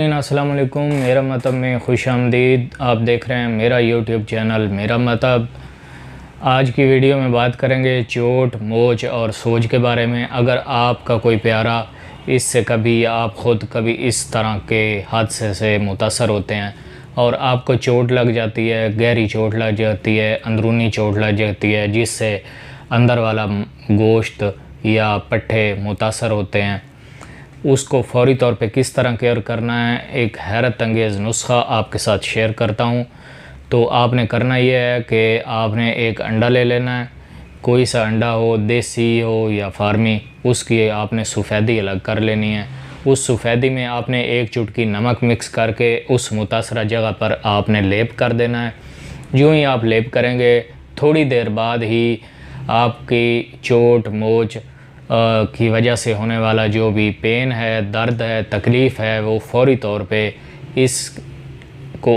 अस्सलाम वालेकुम। मेरा मतलब में खुश आमदीद। आप देख रहे हैं मेरा यूट्यूब चैनल मेरा मतलब। आज की वीडियो में बात करेंगे चोट, मोच और सोज के बारे में। अगर आपका कोई प्यारा इससे कभी आप ख़ुद कभी इस तरह के हादसे से मुतासर होते हैं और आपको चोट लग जाती है, गहरी चोट लग जाती है, अंदरूनी चोट लग जाती है, जिससे अंदर वाला गोश्त या पट्ठे मुतासर होते हैं, उसको फ़ौरी तौर पे किस तरह केयर करना है, एक हैरत अंगेज़ नुस्खा आपके साथ शेयर करता हूँ। तो आपने करना ये है कि आपने एक अंडा ले लेना है, कोई सा अंडा हो, देसी हो या फार्मी, उसकी आपने सफ़ेदी अलग कर लेनी है। उस सफ़ेदी में आपने एक चुटकी नमक मिक्स करके उस मुतासरा जगह पर आपने लेप कर देना है। यूँ ही आप लेप करेंगे, थोड़ी देर बाद ही आपकी चोट, मोच की वजह से होने वाला जो भी पेन है, दर्द है, तकलीफ़ है, वो फ़ौरी तौर पे इसको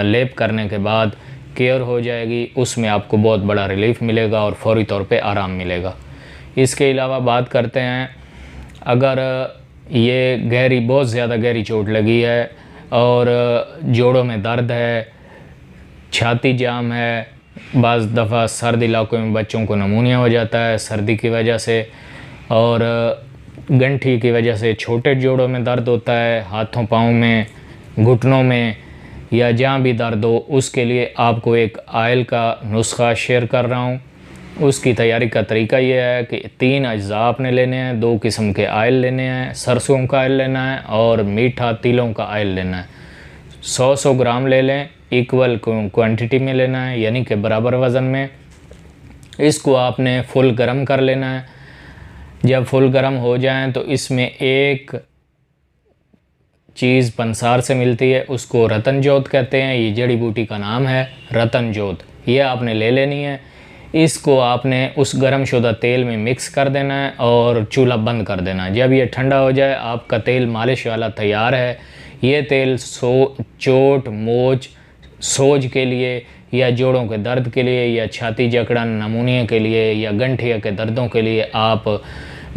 लेप करने के बाद केयर हो जाएगी। उसमें आपको बहुत बड़ा रिलीफ़ मिलेगा और फ़ौरी तौर पे आराम मिलेगा। इसके अलावा बात करते हैं, अगर ये बहुत ज़्यादा गहरी चोट लगी है और जोड़ों में दर्द है, छाती जाम है, बाज़ दफ़ा सर्द इलाक़ों में बच्चों को नमूनिया हो जाता है सर्दी की वजह से, और गंठी की वजह से छोटे जोड़ों में दर्द होता है, हाथों पाँव में, घुटनों में या जहाँ भी दर्द हो, उसके लिए आपको एक आयल का नुस्खा शेयर कर रहा हूँ। उसकी तैयारी का तरीका ये है कि 3 अज्जा आपने लेने हैं, 2 किस्म के आयल लेने हैं। सरसों का आयल लेना है और मीठा तिलों का आयल लेना है। 100 ग्राम ले लें, इक्वल क्वांटिटी में लेना है, यानी कि बराबर वज़न में। इसको आपने फुल गर्म कर लेना है। जब फुल गर्म हो जाएं तो इसमें एक चीज़ पंसार से मिलती है, उसको रतन जोत कहते हैं। ये जड़ी बूटी का नाम है रतन जोत। ये आपने ले लेनी है। इसको आपने उस गर्म शुदा तेल में मिक्स कर देना है और चूल्हा बंद कर देना है। जब ये ठंडा हो जाए, आपका तेल मालिश वाला तैयार है। ये तेल चोट, मोच, सोज के लिए या जोड़ों के दर्द के लिए या छाती जकड़न, नमूनिया के लिए या गंठिया के दर्दों के लिए आप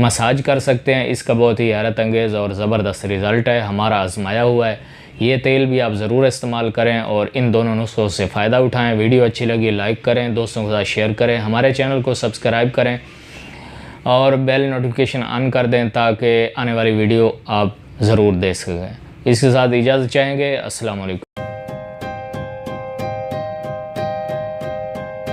मसाज कर सकते हैं। इसका बहुत ही हैरत अंगेज़ और ज़बरदस्त रिज़ल्ट है, हमारा आजमाया हुआ है। ये तेल भी आप ज़रूर इस्तेमाल करें और इन दोनों नुस्खों से फ़ायदा उठाएं। वीडियो अच्छी लगी लाइक करें, दोस्तों के साथ शेयर करें, हमारे चैनल को सब्सक्राइब करें और बेल नोटिफिकेशन ऑन कर दें ताकि आने वाली वीडियो आप ज़रूर देख सकें। इसके साथ इजाज़त चाहेंगे। अस्सलाम वालेकुम।